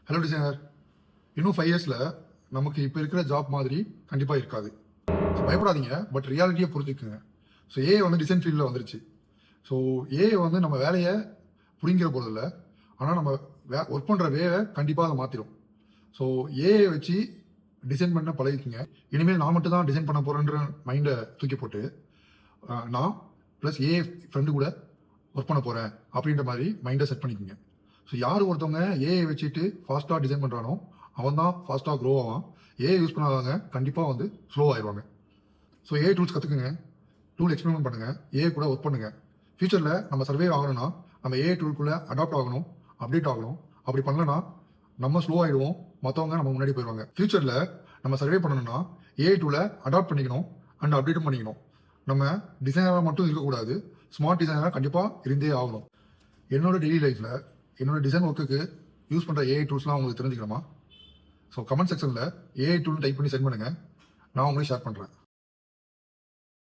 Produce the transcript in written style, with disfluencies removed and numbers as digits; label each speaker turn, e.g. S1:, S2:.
S1: Hello designer, இன்னும் 5 இயர்ஸில் நமக்கு இப்போ இருக்கிற ஜாப் மாதிரி கண்டிப்பாக இருக்காது. ஸோ பயப்படாதீங்க, பட் ரியாலிட்டியை புரிஞ்சுக்குங்க. ஸோ ஏஐ வந்து டிசைன் ஃபீல்டில் வந்துருச்சு. ஸோ ஏஐ வந்து நம்ம வேலையை புரிங்கிற போதில்லை, ஆனால் நம்ம ஒர்க் பண்ணுற வேலை கண்டிப்பாக அதை மாற்றிடும். ஸோ ஏஐ வச்சு டிசைன் பண்ண பழகிக்குங்க. இனிமேல் நான் மட்டும் தான் டிசைன் பண்ண போகிறேன்ற மைண்டை தூக்கி போட்டு நான் ப்ளஸ் ஏஐ ஃப்ரெண்டு கூட ஒர்க் பண்ண போகிறேன் அப்படின்ற மாதிரி மைண்டை செட் பண்ணிக்கோங்க. ஸோ யார் ஒருத்தவங்க ஏஐ வச்சுட்டு ஃபாஸ்ட்டாக டிசைன் பண்ணுறானோ அவன் தான் ஃபாஸ்ட்டாக க்ரோ ஆவான். ஏஐ யூஸ் பண்ணாதவங்க கண்டிப்பாக வந்து ஸ்லோ ஆயிடுவாங்க. ஸோ ஏஐ டூல்ஸ் கற்றுக்குங்க, டூல் எக்ஸ்பெரிமெண்ட் பண்ணுங்கள், ஏஐ கூட ஒர்க் பண்ணுங்கள். ஃபியூச்சரில் நம்ம சர்வே ஆகணும்னா நம்ம ஏஐ டூலுக்குள்ளே அடாப்ட் ஆகணும், அப்டேட் ஆகணும். அப்படி பண்ணலன்னா நம்ம ஸ்லோ ஆகிடுவோம், மற்றவங்க நம்ம முன்னாடி போயிடுவாங்க. ஃபியூச்சரில் நம்ம சர்வே பண்ணணும்னா ஏஐ டூலை அடாப்ட் பண்ணிக்கணும் அண்ட் அப்டேட்டும் பண்ணிக்கணும். நம்ம டிசைனராக மட்டும் இருக்கக்கூடாது, ஸ்மார்ட் டிசைனராக கண்டிப்பாக இருந்தே ஆகணும். என்னோட டெய்லி லைஃப்பில் என்னோட டிசைன் ஒர்க்குக்கு யூஸ் பண்ணுற ஏஐ டூல்ஸ்லாம் உங்களுக்கு தெரிஞ்சுக்கணுமா? ஸோ கமெண்ட் செக்ஷனில் ஏஐ டூல் டைப் பண்ணி சென்ட் பண்ணுங்கள், நான் உங்களுக்கு ஷேர் பண்ணுறேன்.